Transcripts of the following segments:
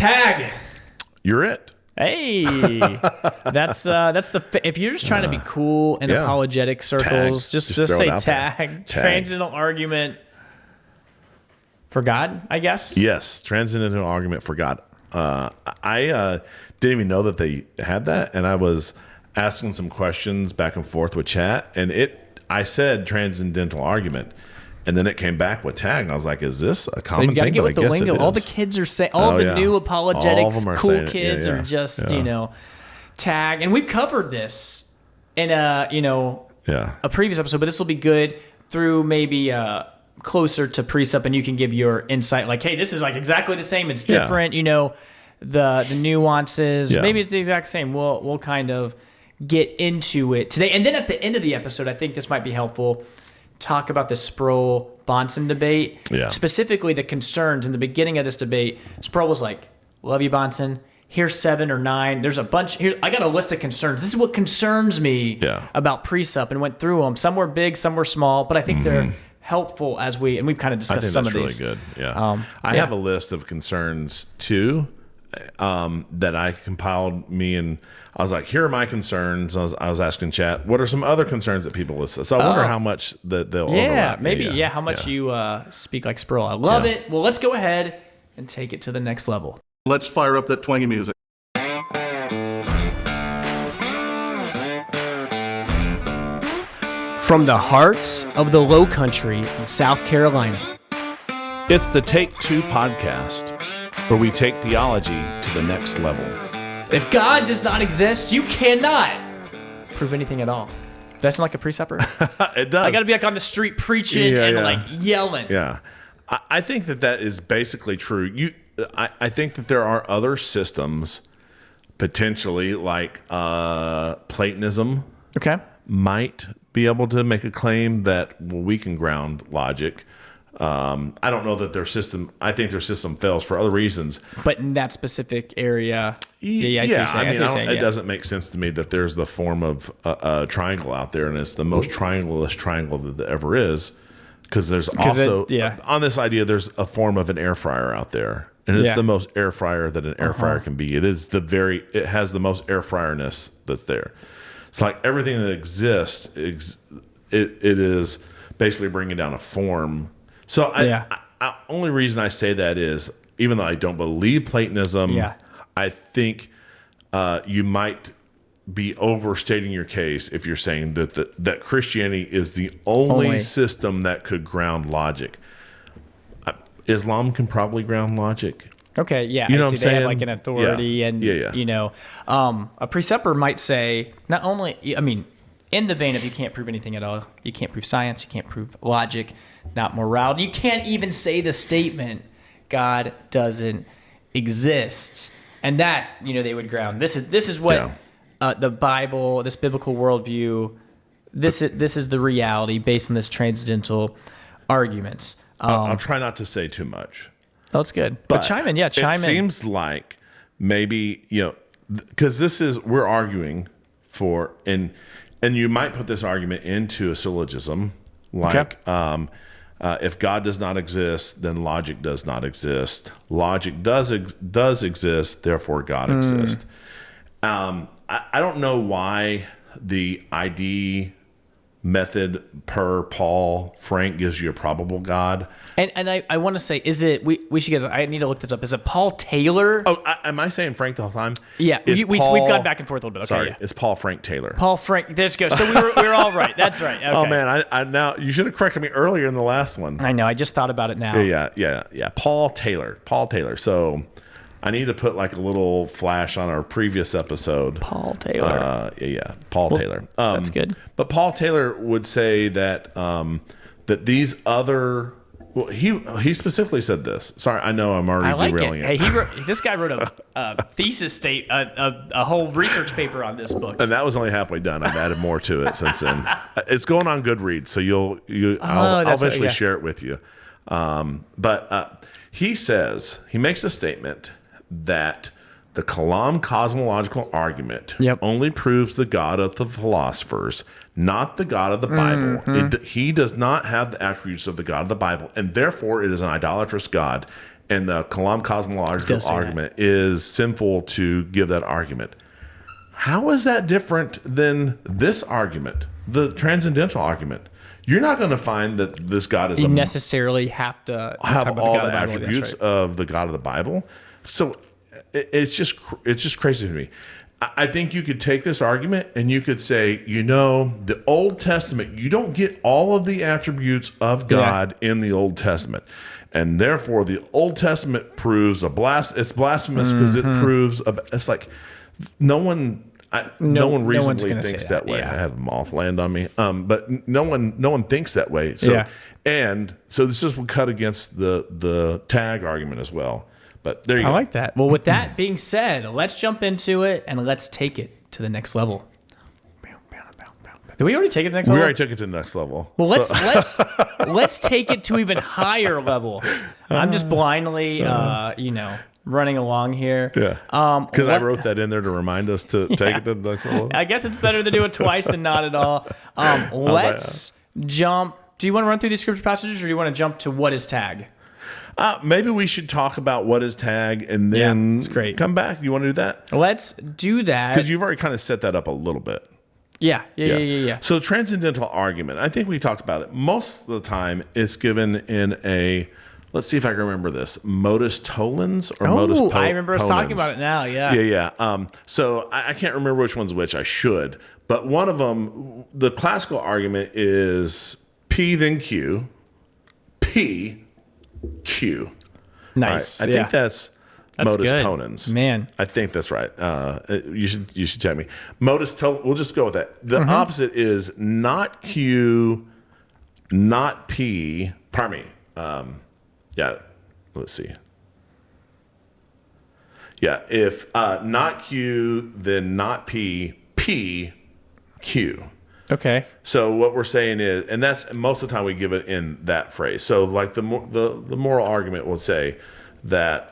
Tag. You're it. Hey, that's if you're just trying to be cool in apologetic circles, just say tag. Transcendental argument for God, I guess. Yes, transcendental argument for God. I didn't even know that they had that, and I was asking some questions back and forth with chat, and I said transcendental argument. And then it came back with tag, and I was like, "Is this a common thing?" You got to get with the lingo. All the kids are saying, all the new apologetics, cool kids are just, tag. And we've covered this in a previous episode, but this will be good through maybe closer to precept, and you can give your insight. Like, hey, this is like exactly the same. It's different. The nuances. Maybe it's the exact same. We'll kind of get into it today, and then at the end of the episode, I think this might be helpful. Talk about the Sproul-Bahnsen debate. Specifically, the concerns in the beginning of this debate. Sproul was like, love you, Bahnsen. Here's 7 or 9. There's a bunch. I got a list of concerns. This is what concerns me about precept, and went through them. Some were big, some were small, but I think they're helpful we've kind of discussed some of these. Really good. Yeah. I have a list of concerns too that I compiled. I was like, here are my concerns. I was asking chat, what are some other concerns that people list? So I wonder how much that they'll overlap. How much you speak like Sproul. I love it. Well, let's go ahead and take it to the next level. Let's fire up that twangy music. From the hearts of the Low Country in South Carolina, it's the Take Two podcast, where we take theology to the next level. If God does not exist, you cannot prove anything at all. Does that sound like a preceptor? It does. I got to be like on the street preaching and like yelling. Yeah. I think that is basically true. I think that there are other systems, potentially like Platonism, might be able to make a claim that we can ground logic. I don't know that their system. I think their system fails for other reasons. But in that specific area, it doesn't make sense to me that there's the form of a triangle out there, and it's the most triangle-less triangle that there ever is. Because there's also on this idea, there's a form of an air fryer out there, and it's the most air fryer that an air fryer can be. It has the most air fryerness that's there. It's like everything that exists. It is basically bringing down a form. So only reason I say that is, even though I don't believe Platonism, I think you might be overstating your case if you're saying that Christianity is the only system that could ground logic. Islam can probably ground logic. Okay, yeah. You know what I'm they saying? have like an authority, and a preceptor might say, not only, in the vein of you can't prove anything at all, you can't prove science, you can't prove logic, not morality. You can't even say the statement, God doesn't exist. And that, they would ground. This is what the Bible, this biblical worldview, this is the reality based on this transcendental arguments. I'll try not to say too much. Oh, that's good. But chime in. It seems like maybe, because we're arguing for, and you might put this argument into a syllogism, like if God does not exist, then logic does not exist. Logic does exist, therefore God exists. I don't know why the ID method per Paul Frank gives you a probable God. And I want to say, is it, we should get, I need to look this up. Is it Paul Taylor? Oh, am I saying Frank the whole time? Yeah, we've gone back and forth a little bit. Okay, sorry, it's Paul Frank Taylor. Paul Frank, there you go. So we were all right. That's right. Okay. Oh man, I now, you should have corrected me earlier in the last one. I know, I just thought about it now. Yeah. Paul Taylor. So I need to put like a little flash on our previous episode. Paul Taylor. Paul Taylor. That's good. But Paul Taylor would say that that these other. Well, he specifically said this. Sorry, I know I'm already derailing it. Hey, this guy wrote a thesis a whole research paper on this book, and that was only halfway done. I've added more to it since then. It's going on Goodreads, so I'll eventually share it with you. But he makes a statement that the Kalam cosmological argument only proves the God of the philosophers, not the God of the Bible. He does not have the attributes of the God of the Bible, and therefore it is an idolatrous God. and the cosmological argument is sinful to give that argument. How is that different than this argument, the transcendental argument? You're not going to find that this God is necessarily have to have all the attributes of the God of the Bible. So it's just crazy to me. I think you could take this argument and you could say, the Old Testament, you don't get all of the attributes of God in the Old Testament. And therefore, the Old Testament proves it's blasphemous because it proves, it's like no one reasonably thinks that way. I have a moth land on me. But no one thinks that way. So, and so this just would cut against the tag argument as well. But there you go. I like that. Well, with that being said, let's jump into it and let's take it to the next level. Did we already take it to the next level? We already took it to the next level. Well, let's take it to even higher level. I'm just blindly, running along here. Yeah. Because I wrote that in there to remind us to take it to the next level. I guess it's better to do it twice than not at all. Let's jump. Do you want to run through these scripture passages, or do you want to jump to what is tag? Maybe we should talk about what is tag and then that's great. Come back. You want to do that? Let's do that. Because you've already kind of set that up a little bit. Yeah. So transcendental argument, I think we talked about it. Most of the time it's given in a, let's see if I can remember this, modus tollens or modus ponens. I remember us talking about it now, yeah. Yeah. So I can't remember which one's which. I should. But one of them, the classical argument is P then Q, P, Q. Nice. Right. I think that's modus good. ponens. Man. I think that's right. You should tell me. We'll just go with that. The opposite is not Q, not P. Pardon me. Let's see. Yeah, if not Q, then not P, P, Q. Okay. So what we're saying is, and that's most of the time we give it in that phrase. So like the moral argument will say that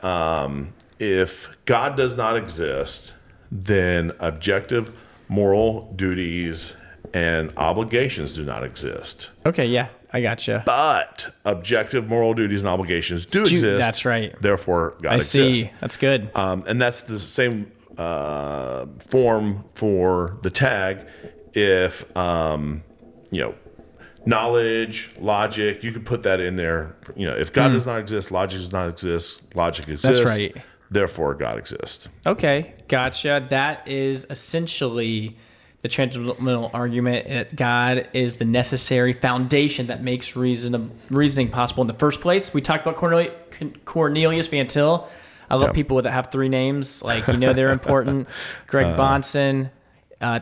if God does not exist, then objective moral duties and obligations do not exist. Okay, yeah, I gotcha. But objective moral duties and obligations do exist. That's right. Therefore, God exists. I see. That's good. And that's the same form for the tag. If knowledge, logic, you could put that in there. If God does not exist, logic does not exist. Logic exists. That's right. Therefore, God exists. Okay, gotcha. That is essentially the transcendental argument that God is the necessary foundation that makes reasoning possible in the first place. We talked about Cornelius Van Til. I love people that have three names. They're important. Greg Bahnsen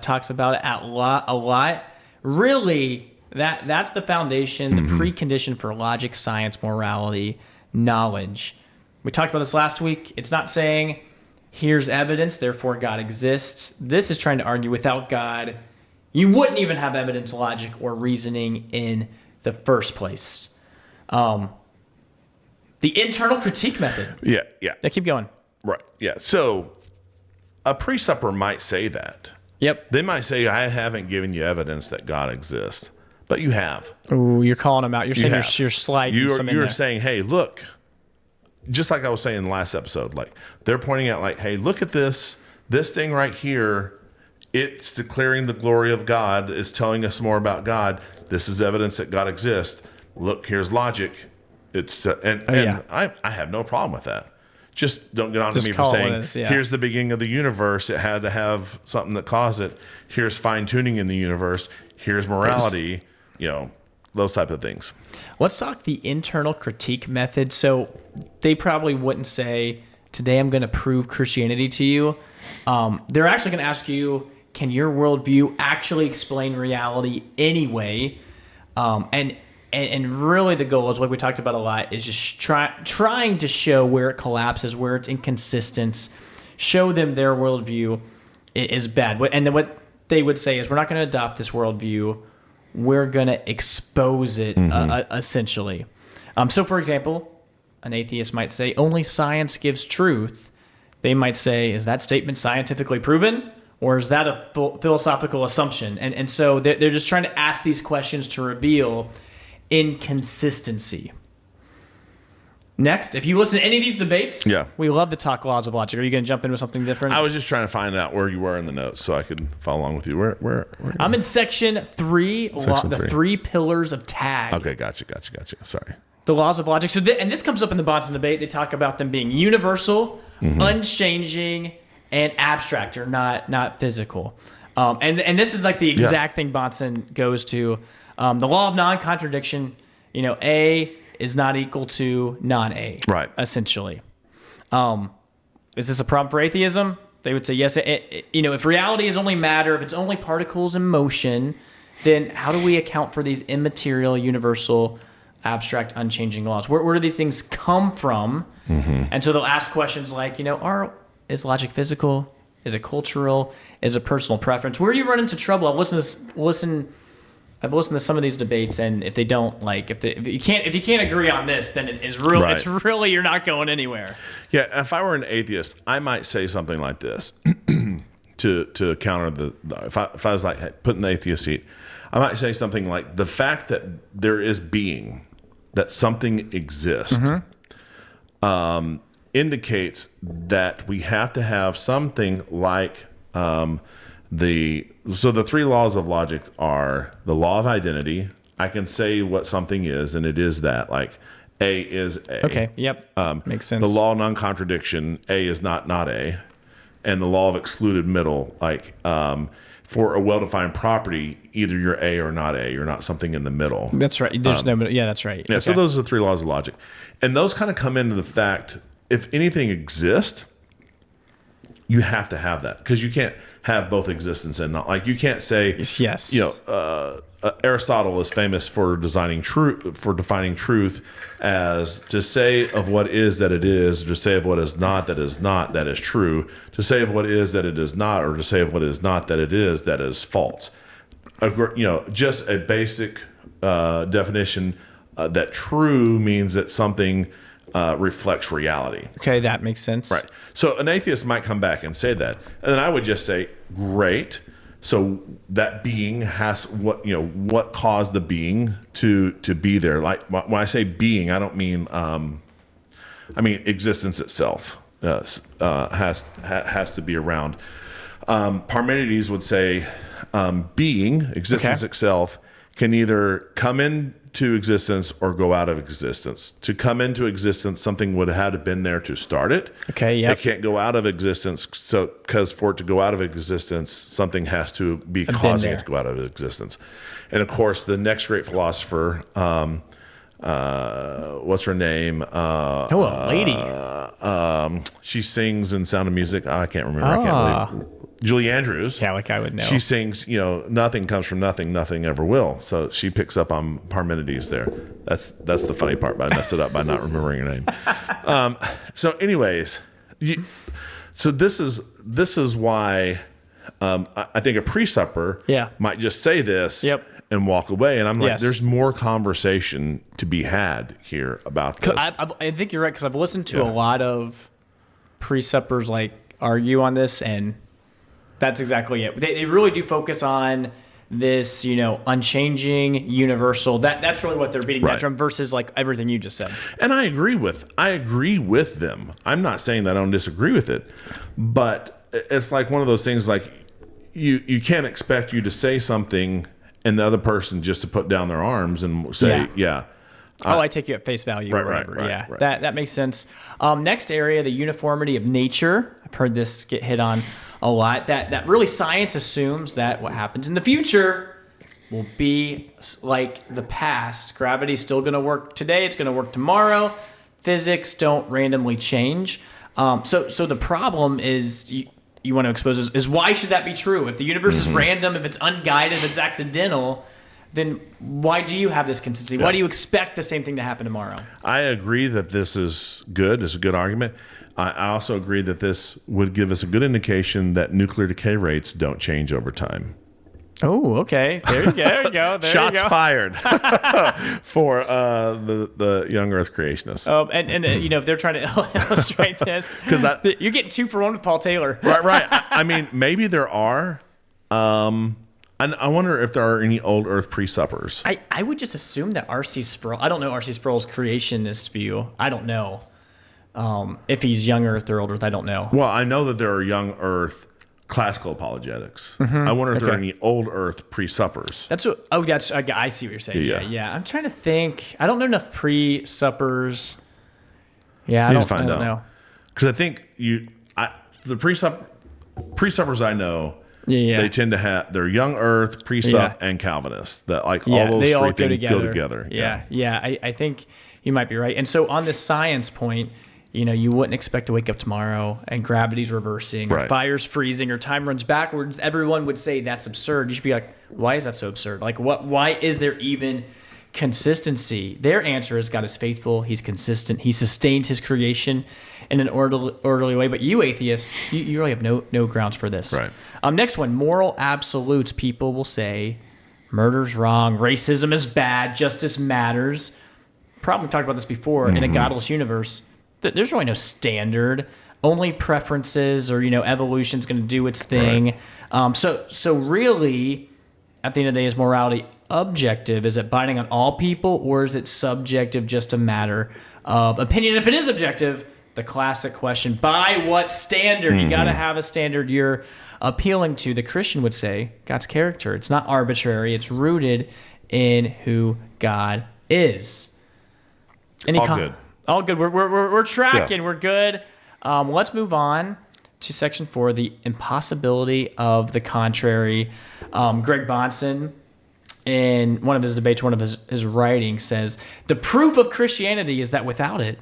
talks about it a lot. Really, that's the foundation, the precondition for logic, science, morality, knowledge. We talked about this last week. It's not saying here's evidence, therefore God exists. This is trying to argue without God, you wouldn't even have evidence, logic, or reasoning in the first place. The internal critique method. Yeah. Keep going. Right. Yeah. So a presupper might say that. Yep. They might say, I haven't given you evidence that God exists, but you have. Ooh, you're calling them out. You're saying you're sliding some in there. You're saying, hey, look, just like I was saying in the last episode, they're pointing out hey, look at this thing right here. It's declaring the glory of God. It's telling us more about God. This is evidence that God exists. Look, here's logic. I have no problem with that. Just don't get on to me for saying, here's the beginning of the universe. It had to have something that caused it. Here's fine-tuning in the universe. Here's morality, those type of things. Let's talk the internal critique method. So they probably wouldn't say, today I'm going to prove Christianity to you. They're actually going to ask you, can your worldview actually explain reality anyway? And really the goal is, what we talked about a lot, is just trying to show where it collapses, where it's inconsistent, show them their worldview is bad. And then what they would say is, we're not going to adopt this worldview. We're going to expose it, essentially. So, for example, an atheist might say, only science gives truth. They might say, is that statement scientifically proven? Or is that a philosophical assumption? And so they're just trying to ask these questions to reveal inconsistency. Next, if you listen to any of these debates, we love to talk laws of logic. Are you going to jump into something different? I was just trying to find out where you were in the notes so I could follow along with you. Where I'm in section 3, the 3 pillars of tag. Okay, gotcha. Sorry. The laws of logic. So, and this comes up in the Bahnsen debate. They talk about them being universal, unchanging, and abstract, or not physical. And this is like the exact thing Bahnsen goes to. The law of non-contradiction, A is not equal to non-A, right? Essentially. Is this a problem for atheism? They would say yes. If reality is only matter, if it's only particles in motion, then how do we account for these immaterial, universal, abstract, unchanging laws? Where do these things come from? And so they'll ask questions like, is logic physical? Is it cultural? Is it personal preference? Where you run into trouble? I've listened to some of these debates, and if they don't if you can't agree on this, then it's really you're not going anywhere. Yeah, if I were an atheist, I might say something like this to counter if I was like put in the atheist seat, I might say something like the fact that there is being, that something exists, indicates that we have to have something like the 3 laws of logic are the law of identity. I can say what something is, and it is that. Like A is A. Okay. Yep. Makes sense. The law of non-contradiction, A is not A, and the law of excluded middle, like for a well-defined property, either you're A or not A. You're not something in the middle. That's right. There's no middle. Yeah, that's right. Yeah. Okay. So those are the 3 laws of logic, and those kind of come into the fact if anything exists, you have to have that, because you can't have both existence and not. Like you can't say yes. Aristotle is famous for defining truth as to say of what is that it is, to say of what is not that is true, to say of what is that it is not, or to say of what is not that it is that is false. Just a basic definition that true means that something reflects reality. Okay, that makes sense. Right. So an atheist might come back and say that, and then I would just say, great. So that being has what caused the being to be there. Like when I say being, I don't mean existence itself has to be around. Parmenides would say being, existence itself, can either come into existence or go out of existence. To come into existence, something would have to been there to start it. Okay, yeah. It can't go out of existence, because for it to go out of existence, something has to be causing it to go out of existence. And of course, the next great philosopher, what's her name? A lady. She sings in Sound of Music. I can't remember. I can't believe it. Julie Andrews. Yeah, like I would know. She sings, nothing comes from nothing, nothing ever will. So she picks up on Parmenides there. That's the funny part, but I messed it up by not remembering her name. So anyways, so this is why I think a presupper might just say this and walk away. And I'm like, there's more conversation to be had here about this. I think you're right, because I've listened to a lot of presuppers argue on this, and that's exactly it. They really do focus on this, unchanging, universal. That's really what they're beating that drum, versus everything you just said. And I agree with them. I'm not saying that I don't disagree with it, but it's like one of those things. Like you can't expect you to say something and the other person just to put down their arms and say, I take you at face value or whatever. Right. That makes sense. Next area, the uniformity of nature. I've heard this get hit on a lot. That really science assumes that what happens in the future will be like the past. Gravity's still going to work today. It's going to work tomorrow. Physics don't randomly change. So the problem is you want to expose is why should that be true? If the universe is random, if it's unguided, if it's accidental, then why do you have this consistency? Why do you expect the same thing to happen tomorrow? I agree that this is good. It's a good argument. I also agree that this would give us a good indication that nuclear decay rates don't change over time. Oh, okay. There you go. Shots fired for the young Earth creationists. And if they're trying to illustrate this, because you're getting 2 for 1 with Paul Taylor. Right. I mean, maybe there are I wonder if there are any old Earth pre-suppers. I would just assume that R.C. Sproul. I don't know R.C. Sproul's creationist view. I don't know if he's young Earth or old Earth. I don't know. Well, I know that there are young Earth classical apologetics. I wonder if there are any old Earth pre-suppers. That's what. Oh, that's. I see what you're saying. Yeah. I'm trying to think. I don't know enough pre-suppers. Yeah, I don't know. Because I think the pre-suppers I know. Yeah. They tend to have they're young Earth, Presup, and Calvinists. That all those they three all things go together. Yeah. I think you might be right. And so on this science point, you wouldn't expect to wake up tomorrow and gravity's reversing, or fire's freezing, or time runs backwards. Everyone would say that's absurd. You should be like, why is that so absurd? Like, why is there even consistency? Their answer is God is faithful. He's consistent. He sustains his creation in an orderly way. But you atheists, you really have no grounds for this. Right. Next one, moral absolutes. People will say murder's wrong, racism is bad, justice matters. Problem, we've talked about this before. In a godless universe, there's really no standard. Only preferences, or evolution's going to do its thing. Right. So really, at the end of the day, is morality objective? Is it binding on all people, or is it subjective, just a matter of opinion? If it is objective, the classic question, by what standard? You got to have a standard you're appealing to. The Christian would say God's character. It's not arbitrary. It's rooted in who God is. All good. We're tracking. Yeah. We're good. Let's move on to section 4, the impossibility of the contrary. Greg Bahnsen, in one of his debates, one of his writings, says the proof of Christianity is that without it,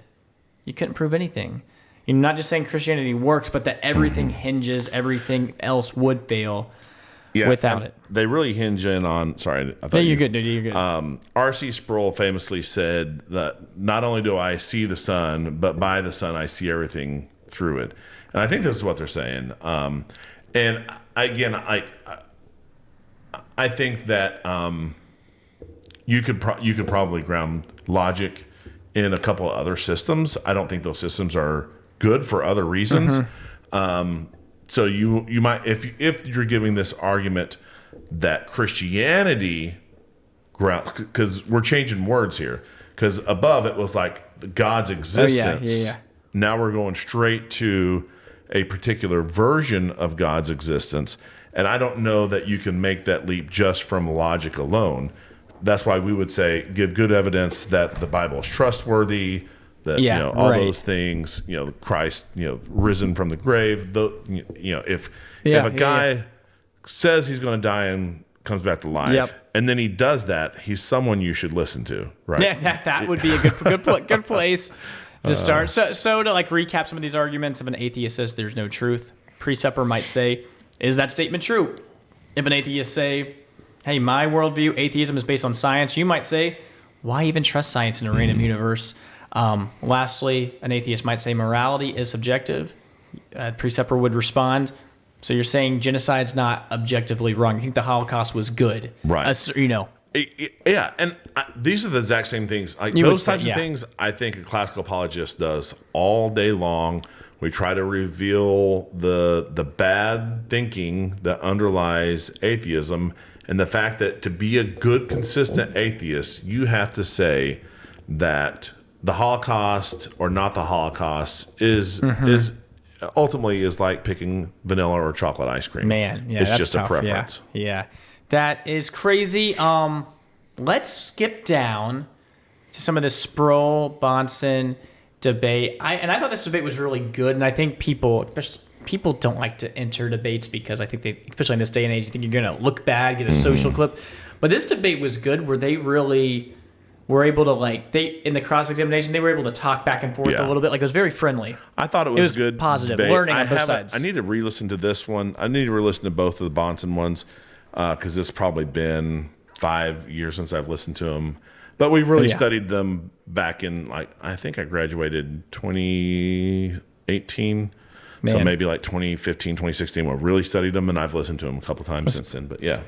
you couldn't prove anything. You're not just saying Christianity works, but that everything hinges, everything else would fail without it. They really hinge in on. Sorry, I thought you're good, dude. You're good. R.C. Sproul famously said that not only do I see the sun, but by the sun I see everything through it. And I think this is what they're saying. And again, I think that you could probably ground logic in a couple of other systems. I don't think those systems are good for other reasons. So you might, if you're giving this argument that Christianity ground, because we're changing words here. Because above it was like God's existence. Now we're going straight to a particular version of God's existence. And I don't know that you can make that leap just from logic alone. That's why we would say give good evidence that the Bible is trustworthy, that all those things, Christ, risen from the grave. If a guy says he's going to die and comes back to life, and then he does that, he's someone you should listen to, right? Yeah, that would be a good place to start. So to recap some of these arguments, if an atheist says there's no truth, Presupper might say, is that statement true? If an atheist say, hey, my worldview, atheism is based on science, you might say, why even trust science in a random universe? Lastly, an atheist might say morality is subjective. Presupper would respond, so you're saying genocide's not objectively wrong. You think the Holocaust was good. Right. Yeah, and these are the exact same things. Those types of things I think a classical apologist does all day long. We try to reveal the bad thinking that underlies atheism, and the fact that to be a good, consistent atheist, you have to say that the Holocaust or not the Holocaust is ultimately is like picking vanilla or chocolate ice cream. Man, it's that's just tough. A preference. Yeah, that is crazy. Let's skip down to some of the Sproul Bahnsen debate. I thought this debate was really good, and I think people don't like to enter debates because I think they, especially in this day and age, you think you're going to look bad, get a social clip. But this debate was good, where they really were able to in the cross-examination, they were able to talk back and forth a little bit. It was very friendly. I thought it was good. Positive debate. learning on both sides. I need to re-listen to this one. I need to re-listen to both of the Bahnsen ones because it's probably been 5 years since I've listened to them. But we really studied them back in I think I graduated 2018. Man. So maybe 2015, 2016, we really studied them, and I've listened to them a couple times since then. But yeah.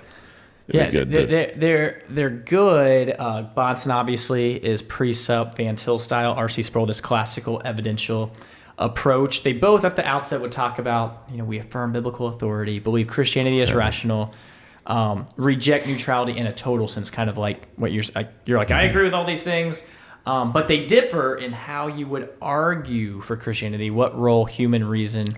They're good. Bahnsen obviously is Presup, Van Til style. R.C. Sproul, this classical evidential approach. They both at the outset would talk about, we affirm biblical authority, believe Christianity is rational. reject neutrality in a total sense, kind of like what you're like, I agree with all these things, but they differ in how you would argue for Christianity, what role human reason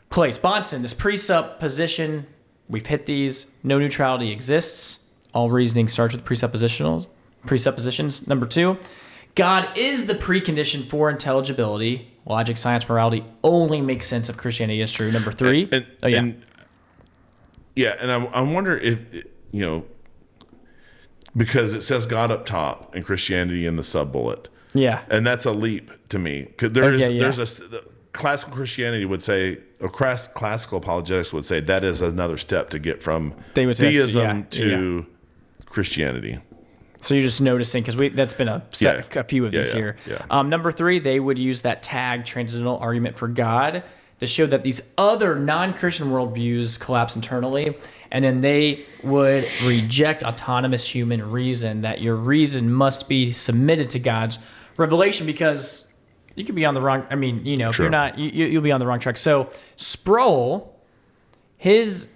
plays. Bahnsen, this presupposition, we've hit these, no neutrality exists. All reasoning starts with presuppositions. Number 2, God is the precondition for intelligibility. Logic, science, morality only makes sense if Christianity is true. Number 3. I wonder if, because it says God up top and Christianity in the sub-bullet. Yeah. And that's a leap to me. Because there's classical Christianity would say, or classical apologetics would say, that is another step to get from theism to Christianity. So you're just noticing, because that's been a few of these here. Yeah. Number 3, they would use that tag, Transcendental Argument for God, to show that these other non-Christian worldviews collapse internally, and then they would reject autonomous human reason, that your reason must be submitted to God's revelation, because you could be on the wrong, if you're not, you'll be on the wrong track. So Sproul, his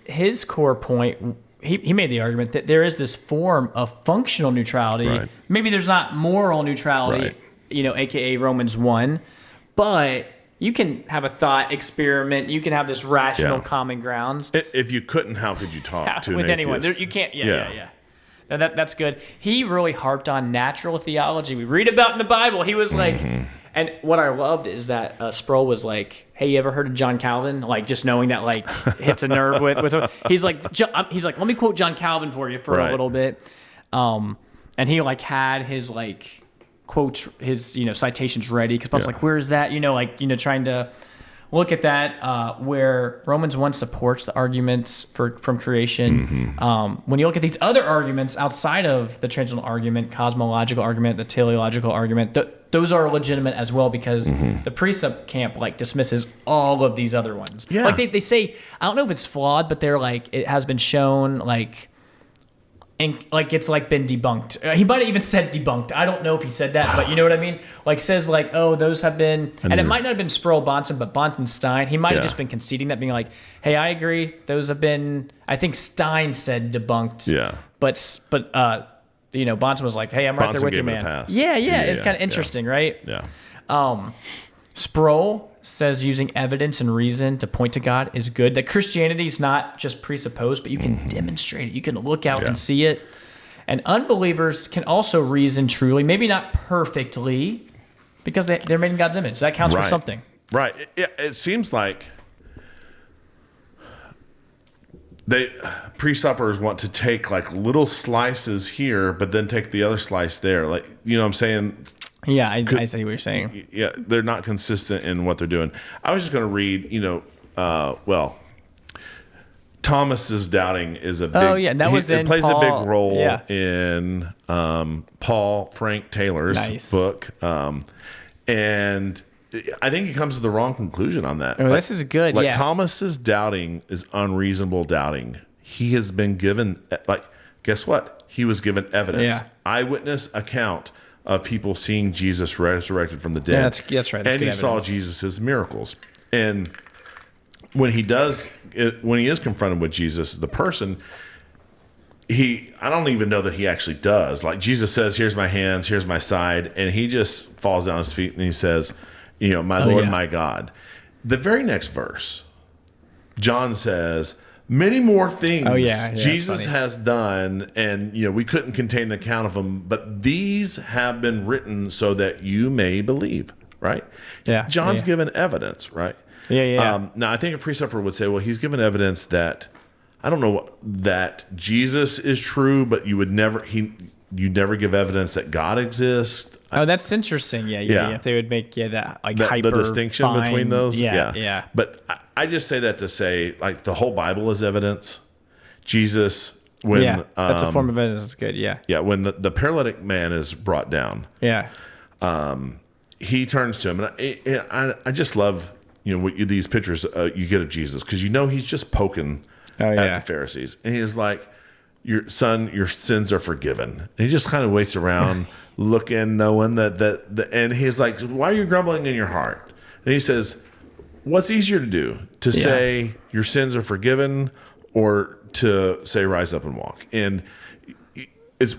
core point, he made the argument that there is this form of functional neutrality. Right. Maybe there's not moral neutrality, aka Romans 1, but you can have a thought experiment. You can have this rational common grounds. If you couldn't, how could you talk to with anyone? You can't. Yeah. No, that's good. He really harped on natural theology. We read about in the Bible. He was like, and what I loved is that Sproul was like, "Hey, you ever heard of John Calvin?" Like, just knowing that like hits a nerve with him. He's like, let me quote John Calvin for you for a little bit. And he like had his like quotes, his citations ready, because I was like, where is that? Trying to look at that where Romans 1 supports the arguments from creation. When you look at these other arguments outside of the transcendental argument, cosmological argument, the teleological argument, those are legitimate as well, because the precept camp like dismisses all of these other ones. Yeah. Like they say, I don't know if it's flawed, but they're like, it has been shown like, and like it's like been debunked. He might have even said debunked. I don't know if he said that, but you know what I mean? Like says like, oh, those have been, and it might not have been Sproul, Bahnsen, but Bahnsen, Stein. He might have just been conceding that, being like, hey, I agree. Those have been, I think Stein said debunked. Yeah. But Bahnsen was like, hey, I'm right there with you, man. Yeah. It's kind of interesting, right? Yeah. Sproul says using evidence and reason to point to God is good. That Christianity is not just presupposed, but you can demonstrate it. You can look out and see it. And unbelievers can also reason truly, maybe not perfectly, because they're made in God's image. That counts for something. Right. It seems like presuppers want to take like little slices here, but then take the other slice there. Like, you know what I'm saying? Yeah, I see what you're saying. Yeah, they're not consistent in what they're doing. I was just going to read, Thomas's doubting is a big. Oh yeah, that was it plays Paul, a big role in Paul Frank Taylor's book, and I think he comes to the wrong conclusion on that. Oh, this is good. Like Thomas's doubting is unreasonable doubting. He has been given guess what? He was given evidence, eyewitness account of people seeing Jesus resurrected from the dead. Yeah, that's right. That's and he saw Jesus' miracles. And when he is confronted with Jesus, the person, I don't even know that he actually does. Like Jesus says, here's my hands, here's my side. And he just falls down on his feet and he says, my Lord, my God. The very next verse, John says, many more things Jesus has done, and we couldn't contain the count of them, but these have been written so that you may believe, right? Yeah. John's given evidence, right? Yeah. Now, I think a presupper would say, well, he's given evidence that, I don't know, that Jesus is true, but you never give evidence that God exists. Oh, that's interesting. Yeah. If they would make that like hyper the distinction between those. Yeah. But I just say that to say like the whole Bible is evidence. Jesus, when that's a form of evidence. That's good. Yeah. When the paralytic man is brought down. Yeah. He turns to him, and I just love these pictures you get of Jesus, because he's just poking at the Pharisees, and he's like, your sins are forgiven. And he just kind of waits around looking, knowing that and he's like, why are you grumbling in your heart? And he says, what's easier to do, to say your sins are forgiven, or to say rise up and walk. And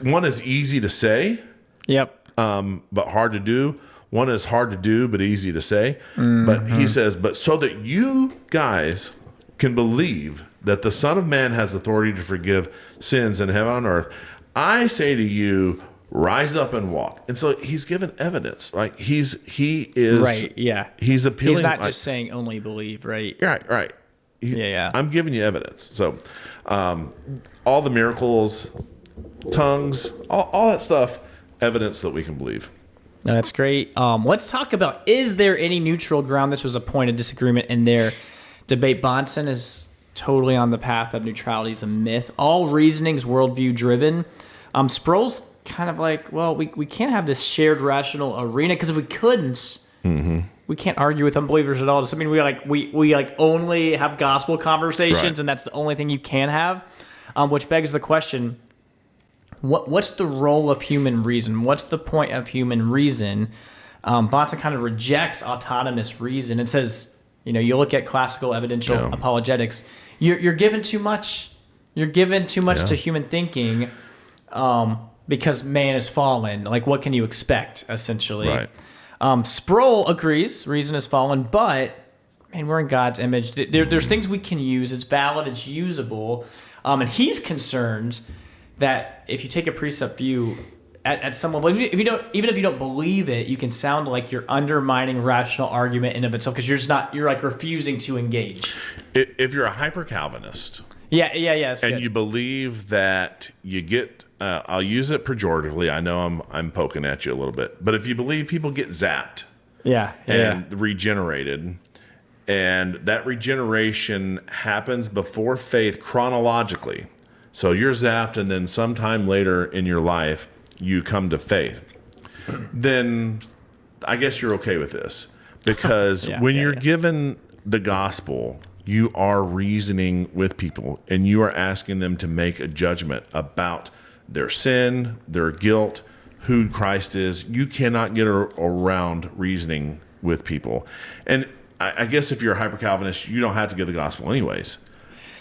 one is easy to say, but hard to do. One is hard to do, but easy to say. Mm-hmm. But he says, but so that you guys can believe that the Son of Man has authority to forgive sins in heaven and on earth, I say to you, rise up and walk. And so he's given evidence. Like he is right. Yeah. He's appealing. He's not just saying only believe. Right. Right. Yeah. I'm giving you evidence. So, all the miracles, tongues, all that stuff, evidence that we can believe. No, that's great. Let's talk about, is there any neutral ground? This was a point of disagreement in their debate. Bahnsen is totally on the path of neutrality is a myth. All reasoning's worldview driven. Sproul's kind of like, well, we can't have this shared rational arena, because if we couldn't, we can't argue with unbelievers at all. Does that mean we only have gospel conversations, right, and that's the only thing you can have? Which begs the question, what's the role of human reason? What's the point of human reason? Bahnsen kind of rejects autonomous reason and says, you look at classical evidential apologetics, you're given too much. You're given too much to human thinking because man is fallen. Like, what can you expect, essentially? Right. Sproul agrees, reason is fallen, but we're in God's image. There's things we can use. It's valid. It's usable. And he's concerned that if you take a precept view at some level, even if you don't believe it, you can sound like you're undermining rational argument in of itself, because you're like refusing to engage. If you're a hyper Calvinist, and good, you believe that you get, I'll use it pejoratively. I know I'm poking at you a little bit, but if you believe people get zapped, and regenerated, and that regeneration happens before faith chronologically. So you're zapped, and then sometime later in your life, you come to faith. Then I guess you're okay with this. Because when you're given the gospel, you are reasoning with people, and you are asking them to make a judgment about their sin, their guilt, who Christ is. You cannot get around reasoning with people. And I guess if you're a hyper-Calvinist, you don't have to give the gospel anyways.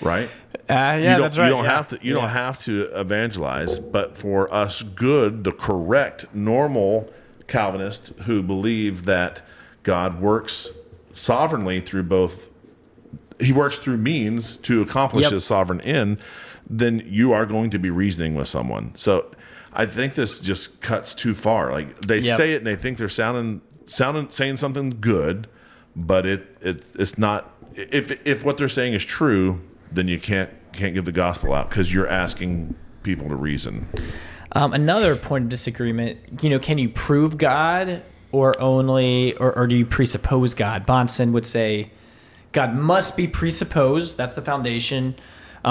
Right? That's right. You don't have to. You don't have to evangelize. But for us, the correct, normal Calvinists who believe that God works sovereignly through both, He works through means to accomplish His sovereign end, then you are going to be reasoning with someone. So I think this just cuts too far. Like, they say it and they think they're saying something good, but it's not. If what they're saying is true, then you can't give the gospel out, because you're asking people to reason. Another point of disagreement, can you prove God or do you presuppose God? Bahnsen would say God must be presupposed. That's the foundation.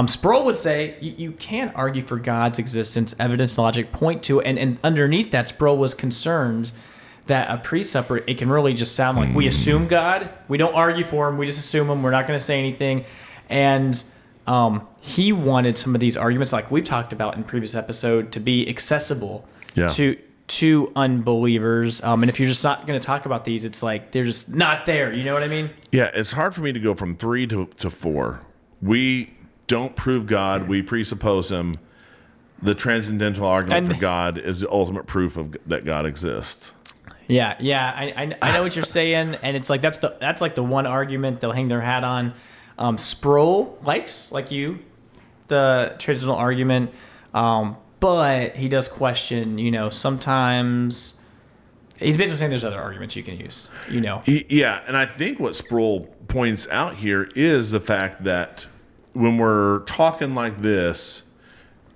Sproul would say you can't argue for God's existence. Evidence, logic point to it. And underneath that, Sproul was concerned that a precept, it can really just sound like we assume God. We don't argue for Him. We just assume Him. We're not going to say anything. And he wanted some of these arguments, like we've talked about in previous episode, to be accessible to unbelievers. And if you're just not going to talk about these, it's like they're just not there. You know what I mean? Yeah, it's hard for me to go from 3 to 4. We don't prove God. We presuppose Him. The transcendental argument for God is the ultimate proof that God exists. Yeah. I know what you're saying, and it's like that's like the one argument they'll hang their hat on. Sproul likes, like you, the transcendental argument, but he does question, sometimes he's basically saying there's other arguments you can use, Yeah, and I think what Sproul points out here is the fact that when we're talking like this,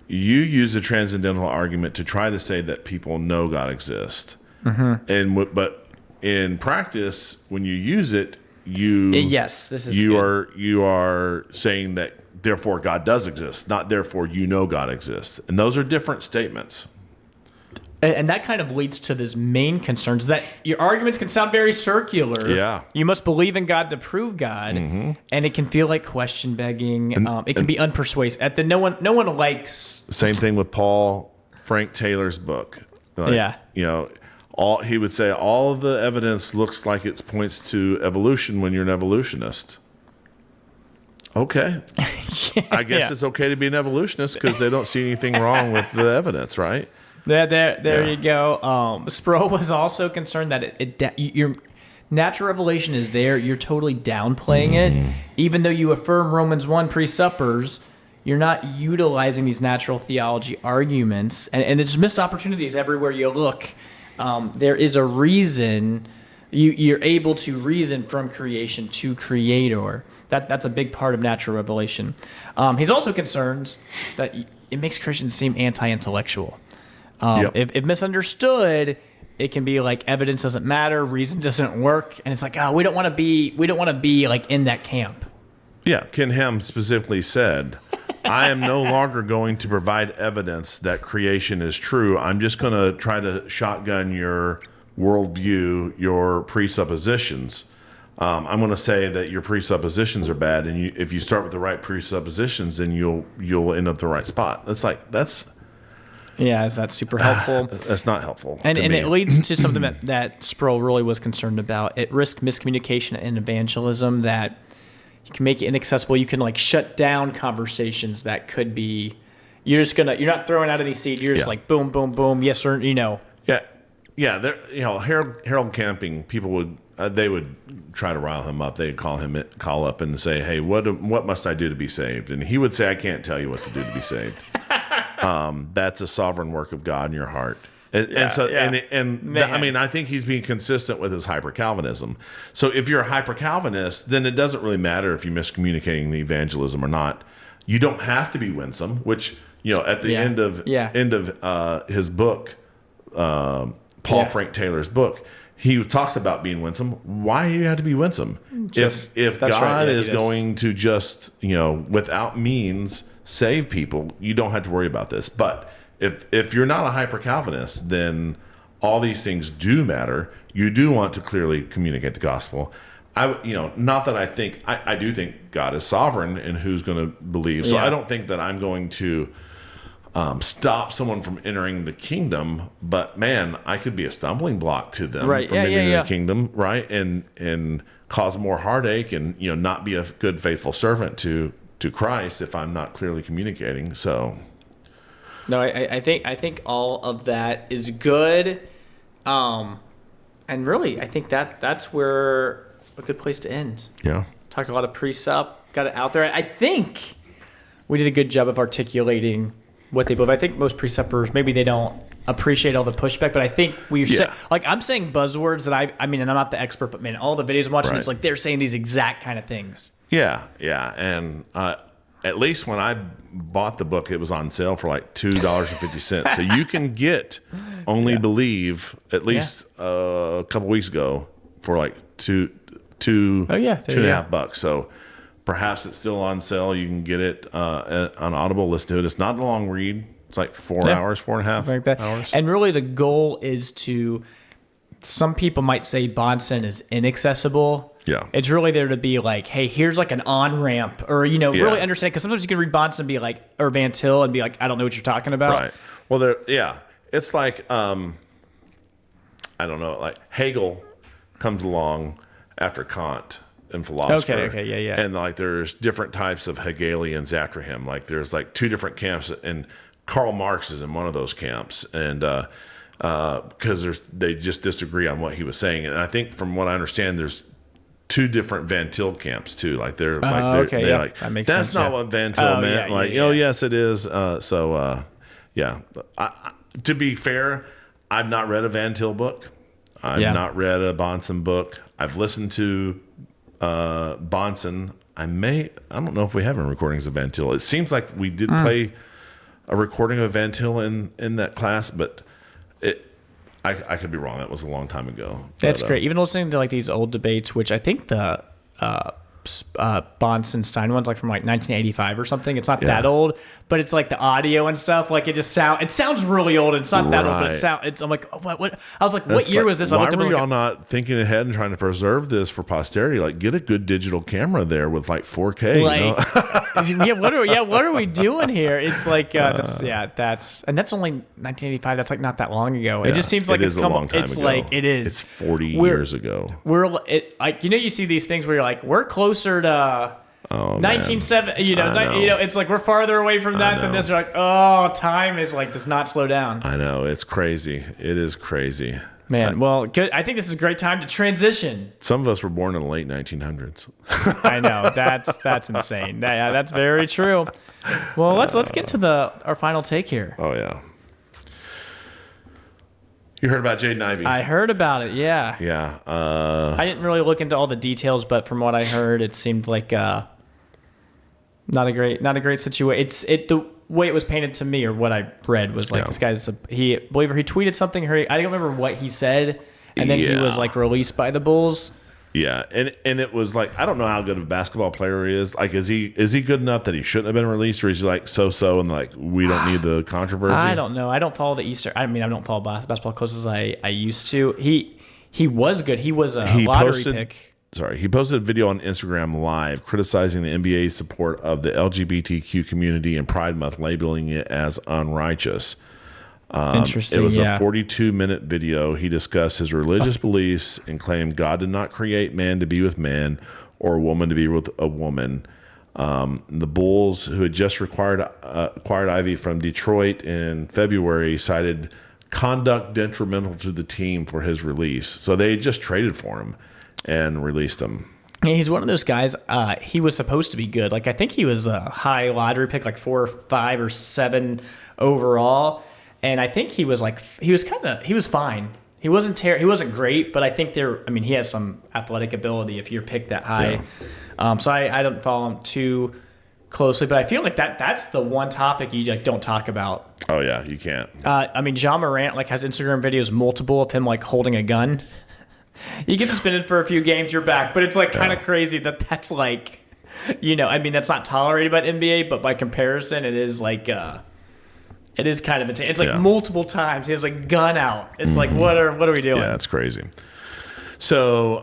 you use the transcendental argument to try to say that people know God exists. Mm-hmm. But in practice, when you use it, you are saying that therefore God does exist, not therefore God exists, and those are different statements. And that kind of leads to this main concerns that your arguments can sound very circular. Yeah, you must believe in God to prove God, and it can feel like question begging. It can be unpersuasive. No one likes. Same thing with Paul Frank Taylor's book. He would say all of the evidence looks like it points to evolution when you're an evolutionist. Okay. I guess it's okay to be an evolutionist because they don't see anything wrong with the evidence, right? There you go. Sproul was also concerned that your natural revelation is there. You're totally downplaying it. Even though you affirm Romans 1 presuppers, you're not utilizing these natural theology arguments. And there's missed opportunities everywhere you look. There is a reason you're able to reason from creation to creator. That's a big part of natural revelation. He's also concerned that it makes Christians seem anti-intellectual. If misunderstood, it can be like evidence doesn't matter, reason doesn't work, and it's like, we don't want to be like in that camp. Yeah, Ken Ham specifically said, I am no longer going to provide evidence that creation is true. I'm just going to try to shotgun your worldview, your presuppositions. I'm going to say that your presuppositions are bad, and if you start with the right presuppositions, then you'll end up the right spot. Is that super helpful? That's not helpful. And it leads to something that Sproul really was concerned about. It risks miscommunication and evangelism, that you can make it inaccessible. You can like shut down conversations that could be, you're not throwing out any seed. You're just like boom, boom, boom. Yes, sir. Yeah. Harold Camping, people would try to rile him up. They'd call up and say, "Hey, what must I do to be saved?" And he would say, "I can't tell you what to do to be saved. That's a sovereign work of God in your heart." I think he's being consistent with his hyper-Calvinism. So if you're a hyper-Calvinist, then it doesn't really matter if you're miscommunicating the evangelism or not. You don't have to be winsome, which at the end of his book, Paul Frank Taylor's book, he talks about being winsome. Why do you have to be winsome? If God is going to just without means save people, you don't have to worry about this. But if you're not a hyper-Calvinist, then all these things do matter. You do want to clearly communicate the gospel. Not that I do think God is sovereign in who's going to believe. So I don't think that I'm going to stop someone from entering the kingdom. But man, I could be a stumbling block to them from entering the kingdom, right? And cause more heartache, and not be a good, faithful servant to Christ if I'm not clearly communicating. So. No, I think all of that is good, and really, I think that's where a good place to end. Yeah, talked a lot of precept, got it out there. I think we did a good job of articulating what they believe. I think most preceptors, maybe they don't appreciate all the pushback, but I think I'm saying buzzwords that I mean, and I'm not the expert, but man, all the videos I'm watching, it's like they're saying these exact kind of things. Yeah, and at least when I bought the book, it was on sale for like $2.50. So you can get Only Believe at least a couple weeks ago for like two and a half bucks. So perhaps it's still on sale. You can get it on Audible. Listen to it. It's not a long read. It's like 4 hours, 4.5 like that. Hours. And really the goal is some people might say Bahnsen is inaccessible. Yeah. It's really there to be like, hey, here's like an on-ramp, or, really understand. Because sometimes you can read Bahnsen and be like, or Van Til and be like, I don't know what you're talking about. Right. Well, it's like, I don't know, like Hegel comes along after Kant in philosophy. Okay, And like there's different types of Hegelians after him. Like there's like two different camps, and Karl Marx is in one of those camps. And because they just disagree on what he was saying. And I think from what I understand, there's two different Van Til camps too. Like they're like that makes that's sense, not what Van Til meant. Yes, it is. To be fair, I've not read a Van Til book. I've not read a Bahnsen book. I've listened to Bahnsen. I don't know if we have any recordings of Van Til. It seems like we did play a recording of Van Til in that class, but I could be wrong. That was a long time ago. That's great. Even listening to like these old debates, which I think the Bahnsen Stein one's like from like 1985 or something. It's not that old, but it's like the audio and stuff. Like it sounds really old. And it's not that old, but I'm like, what? I was like, what year was this? Why were y'all not thinking ahead and trying to preserve this for posterity? Like get a good digital camera there with like 4K. What are we doing here? It's like, that's only 1985. That's like not that long ago. It just seems like it's a long time it's ago. Like it is. It's 40 years ago. You see these things where you're like, we're closer to Oh, 1970, it's like we're farther away from that than this. We're like, oh, time is like does not slow down. I know, it's crazy. It is crazy. Man, well, good. I think this is a great time to transition. Some of us were born in the late 1900s. I know, that's insane. Yeah, that's very true. Well, let's get to our final take here. Oh yeah. You heard about Jaden Ivey? I heard about it. Yeah. Yeah. I didn't really look into all the details, but from what I heard, it seemed like not a great situation. The way it was painted to me, or what I read, was like this guy's he tweeted something. I don't remember what he said, and then he was like released by the Bulls. Yeah, and it was like, I don't know how good of a basketball player he is. Like, is he good enough that he shouldn't have been released, or is he like so and like we don't need the controversy? I don't know. I don't follow the Eastern. I mean, I don't follow basketball close as I used to. He was good. He was a lottery pick. He posted a video on Instagram Live criticizing the NBA's support of the LGBTQ community and Pride Month, labeling it as unrighteous. Interesting. It was a 42-minute video. He discussed his religious beliefs and claimed God did not create man to be with man or a woman to be with a woman. The Bulls, who had just acquired Ivey from Detroit in February, cited conduct detrimental to the team for his release. So they just traded for him and released him. Yeah, he's one of those guys. He was supposed to be good. Like, I think he was a high lottery pick, like 4 or 5 or 7 overall. And I think he was fine. He wasn't he wasn't great, but I think he has some athletic ability if you're picked that high. Yeah. So I don't follow him too closely, but I feel like that's the one topic you like don't talk about. Oh yeah, you can't. John Morant like has Instagram videos multiple of him like holding a gun. You get suspended for a few games, you're back, but it's like kind of crazy that's like, that's not tolerated by the NBA, but by comparison, it is like. It is kind of insane. It's like multiple times he has a gun out. It's like, what are we doing? Yeah, it's crazy. So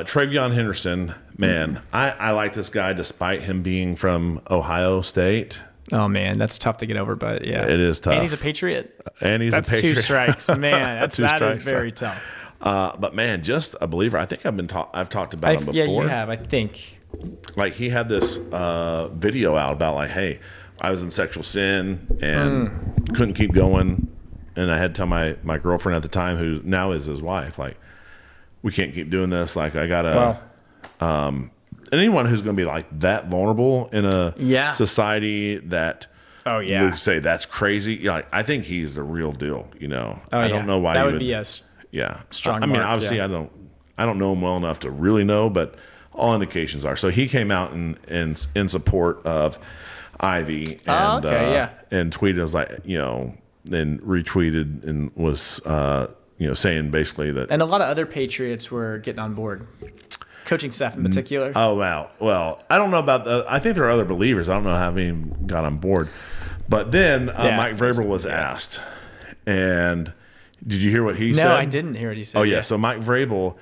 Travion Henderson, man, I like this guy despite him being from Ohio State. Oh man, that's tough to get over, but yeah, it is tough. And he's a Patriot. That's 2 strikes, man. That is very tough. But man, just a believer. I think I've talked about him before. Yeah, you have. I think. Like he had this video out about like, hey, I was in sexual sin and couldn't keep going, and I had to tell my girlfriend at the time, who now is his wife, like, we can't keep doing this. Like, I gotta. And anyone who's going to be like that vulnerable in a society that would say that's crazy, like, I think he's the real deal. I don't know why that would be a strong. I mean, obviously, I don't know him well enough to really know, but all indications are. So he came out in support of Ivey and and tweeted, was like, and retweeted and was saying basically that, and a lot of other Patriots were getting on board, coaching staff in particular. Oh wow, well, I don't know about I think there are other believers. I don't know how many got on board, but then Mike Vrabel was asked, and did you hear what he said? No, I didn't hear what he said. Oh yeah, so Mike Vrabel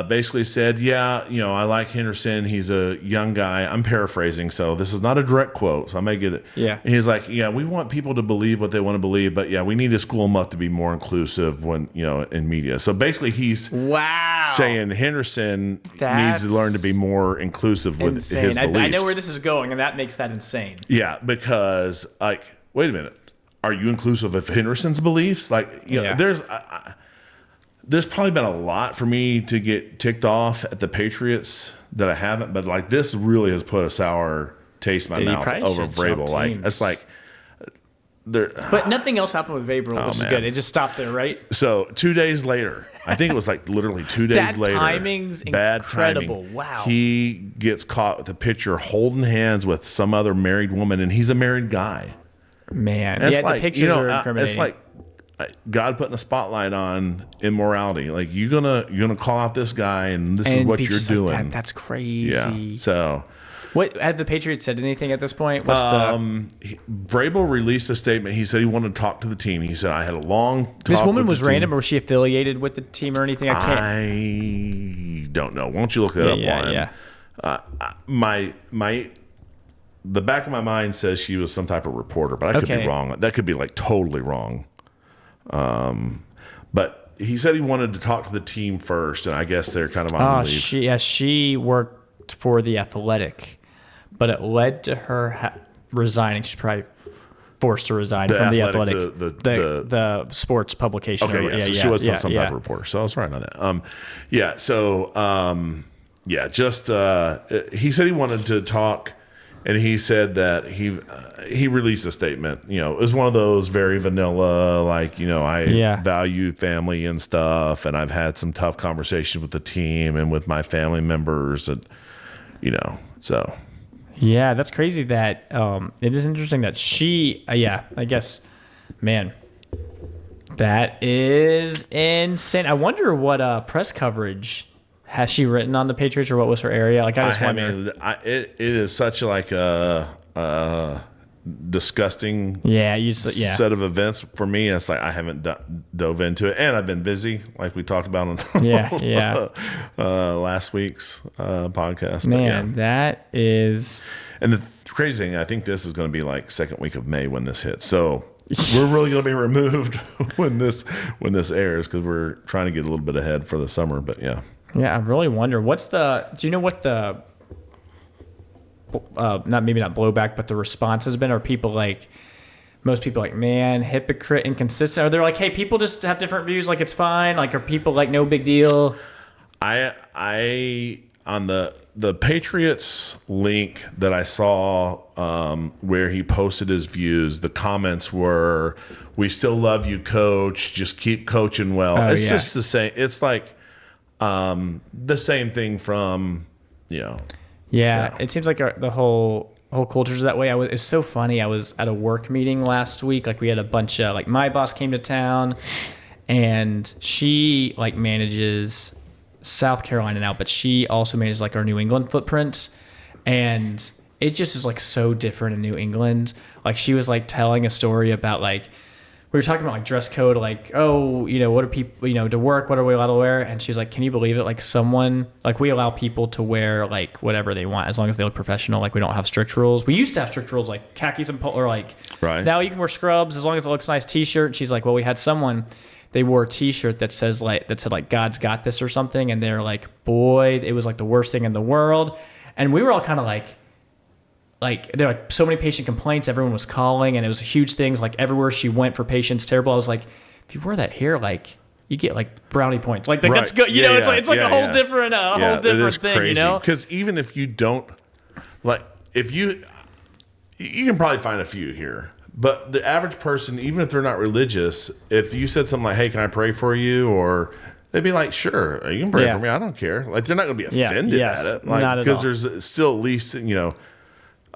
basically said, I like Henderson. He's a young guy. I'm paraphrasing, so this is not a direct quote, so I may get it. Yeah. And he's like, we want people to believe what they want to believe, but we need to school them up to be more inclusive when, in media. So basically he's saying Henderson needs to learn to be more inclusive with his beliefs. I know where this is going, and that makes that insane. Yeah, because, like, wait a minute. Are you inclusive of Henderson's beliefs? Like, there's probably been a lot for me to get ticked off at the Patriots that I haven't, but like this really has put a sour taste in my mouth over Vrabel. Like, it's like, but nothing else happened with Vrabel, which is good. It just stopped there, right? So 2 days later, I think it was like literally 2 days later. Timing's bad incredible. Timing. Wow. He gets caught with a picture holding hands with some other married woman, and he's a married guy. Man, the pictures are incriminating. It's like God putting a spotlight on immorality. Like, you're gonna call out this guy, and this is what you're doing. Like that's crazy. Yeah. So, what have the Patriots said anything at this point? Vrabel released a statement. He said he wanted to talk to the team. He said, I had a long talk. This woman was random, team. or was she affiliated with the team or anything? I don't know. Why don't you look that up? The back of my mind says she was some type of reporter, but I could be wrong. That could be like totally wrong. But he said he wanted to talk to the team first, and I guess they're kind of on leave. She worked for The Athletic. but it led to her resigning. She's probably forced to resign from the athletic, the sports publication. Okay, so she was some type of reporter. So I was right on that. He said he wanted to talk, and he said that he released a statement. It was one of those very vanilla, like, I value family and stuff, and I've had some tough conversations with the team and with my family members, and so. Yeah, that's crazy that it is interesting that she, I guess, man, that is insane. I wonder what press coverage has she written on the Patriots, or what was her area? Like, I just wonder. It is such like a disgusting set of events for me. It's like I haven't dove into it, and I've been busy, like we talked about on last week's podcast. Man, that is. And the crazy thing, I think this is going to be like second week of May when this hits. So we're really going to be removed when this airs, because we're trying to get a little bit ahead for the summer. But yeah, I really wonder do you know what the not blowback, but the response has been? Are people like, most people like, man, hypocrite, inconsistent? Are they like, hey, people just have different views, like it's fine? Like, are people like, no big deal? I on the Patriots link that I saw where he posted his views, the comments were, "We still love you, coach. Just keep coaching well." It's just the same. It's like the same thing from, It seems like the whole culture's that way. It's so funny. I was at a work meeting last week. Like, we had a bunch of, like, my boss came to town, and she like manages South Carolina now, but she also manages like our New England footprint, and it just is like so different in New England. Like, she was like telling a story about, like, we were talking about like dress code, like, oh, what are people, to work, what are we allowed to wear? And she was like, can you believe it? Like, we allow people to wear like whatever they want as long as they look professional. Like, we don't have strict rules. We used to have strict rules, like khakis and or like, right. Now you can wear scrubs as long as it looks nice. T-shirt. And she's like, well, we had someone, they wore a T-shirt that said like God's got this or something, and they're like, boy, it was like the worst thing in the world. And we were all kind of like there were like so many patient complaints, everyone was calling, and it was huge things, like everywhere she went for patients, terrible. I was like, if you wear that here, like, you get like brownie points, like right. That's good, it's like a whole different whole different thing, crazy. Because even if you don't, like, if you can probably find a few here. But the average person, even if they're not religious, if you said something like, hey, can I pray for you? Or they'd be like, sure, you can pray for me. I don't care. Like, they're not going to be offended at it. Like, not at all. Because there's still at least,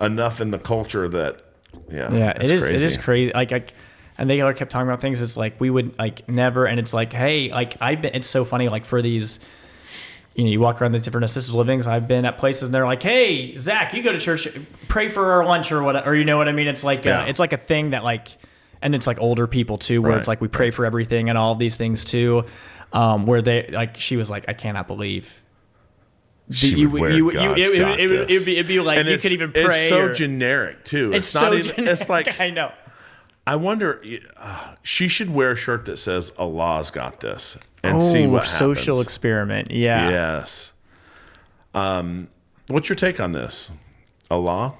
enough in the culture that, it is crazy. Like, and they kept talking about things. It's like, we would like never, and it's like, hey, like, it's so funny, like, for these, you walk around the different assisted livings. I've been at places and they're like, hey, Zach, you go to church, pray for our lunch or whatever, or you know what I mean? It's like, it's like a thing that, like, and it's like older people too, where it's like, we pray for everything and all of these things too. Where they, like, she was like, I cannot believe it'd be like, and you could even pray. It's so generic too. It's not so even, generic. It's like, I know. I wonder, she should wear a shirt that says Allah's got this and see what happens. Social experiment. Yeah. Yes. What's your take on this? Allah?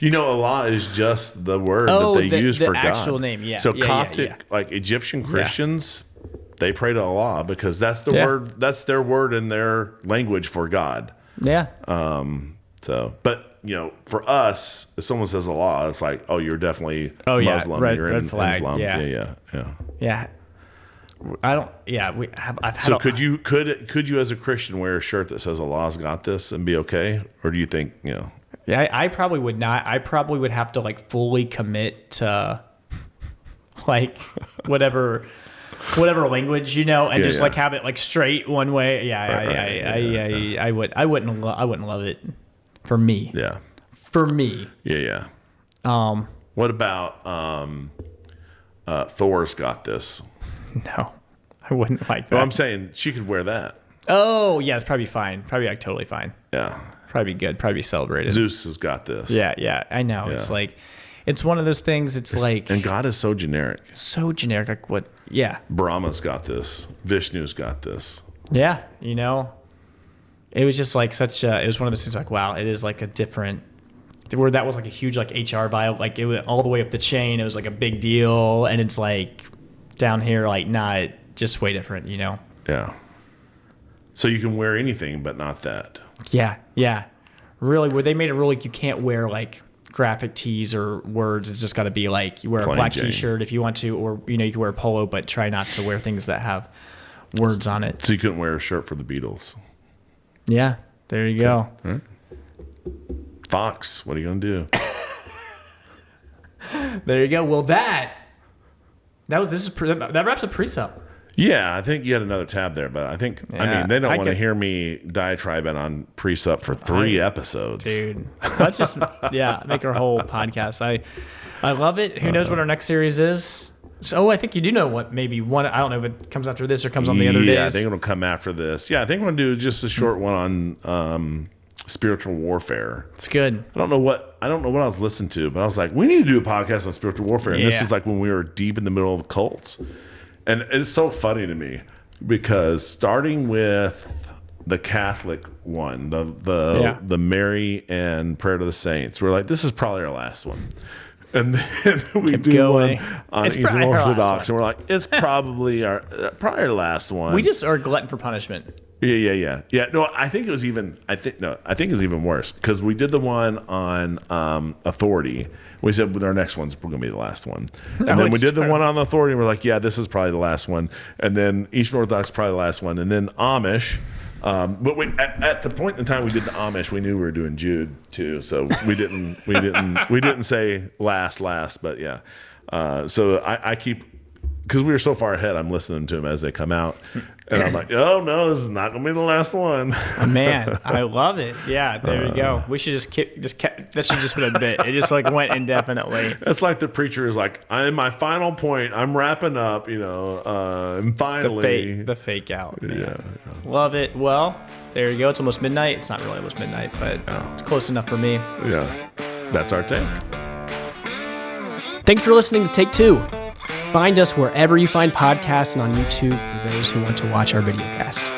Allah is just the word that they use for God. The actual name, yeah. So Coptic, like Egyptian Christians, they pray to Allah because that's the word. That's their word in their language for God. Yeah. But for us, if someone says Allah, it's like, oh, you're definitely Muslim. You're red flag. Islam. Yeah. I don't. Yeah, I've had. So could you as a Christian wear a shirt that says Allah's got this and be okay, or do you think Yeah, I probably would not. I probably would have to like fully commit to like whatever language, and just like have it like straight one way. I wouldn't love it for me. Yeah. For me. Yeah. What about Thor's got this? No, I wouldn't like that. Well, I'm saying she could wear that. Oh, yeah, it's probably fine. Probably like totally fine. Yeah. Probably good. Probably celebrated. Zeus has got this. Yeah. I know. Yeah. It's like, it's one of those things. It's like, and God is so generic. So generic. Like what? Yeah. Brahma's got this. Vishnu's got this. Yeah. it was just like it was one of those things like, wow, it is like a different, where that was like a huge like HR bio, like it went all the way up the chain. It was like a big deal. And it's like down here, like not just way different, Yeah. So you can wear anything, but not that. Yeah. Yeah. Really, where they made it really, you can't wear like graphic tees or words. It's just got to be like, you wear a black t-shirt if you want to, or, you can wear a polo, but try not to wear things that have words on it. So you couldn't wear a shirt for the Beatles. Yeah. There you go. Right. Fox, what are you going to do? There you go. Well, that wraps up Presup. Yeah, I think you had another tab there, but I think, they don't want to hear me diatribing on Presup for 3 episodes. Dude, let's just, make our whole podcast. I love it. Who knows what our next series is? So I think you do know what maybe one, I don't know if it comes after this or comes on the other days. Yeah, I think it'll come after this. Yeah, I think I'm going to do just a short one on spiritual warfare. It's good. I don't know what I was listening to, but I was like, we need to do a podcast on spiritual warfare. And this is like when we were deep in the middle of cults. And it's so funny to me because starting with the Catholic one, the Mary and Prayer to the Saints, we're like, this is probably our last one. And then we do one on Eastern Orthodox, and we're like, it's probably our last one. We just are glutton for punishment. Yeah. No, I think it was even worse because we did the one on authority. We said with our next one's going to be the last one, and then we did the one on authority. And we're like, yeah, this is probably the last one, and then Eastern Orthodox probably the last one, and then Amish. But at the point in time we did the Amish, we knew we were doing Jude too, so we didn't say last, but yeah. So I keep, because we were so far ahead, I'm listening to them as they come out. And I'm like, oh, no, this is not going to be the last one. Man, I love it. Yeah, there you go. We should that should just been a bit. It just like went indefinitely. It's like the preacher is like, I'm my final point. I'm wrapping up, and finally. The fake out. Man. Yeah. Love it. Well, there you go. It's almost midnight. It's not really almost midnight, but it's close enough for me. Yeah. That's our take. Thanks for listening to Take 2. Find us wherever you find podcasts and on YouTube for those who want to watch our videocast.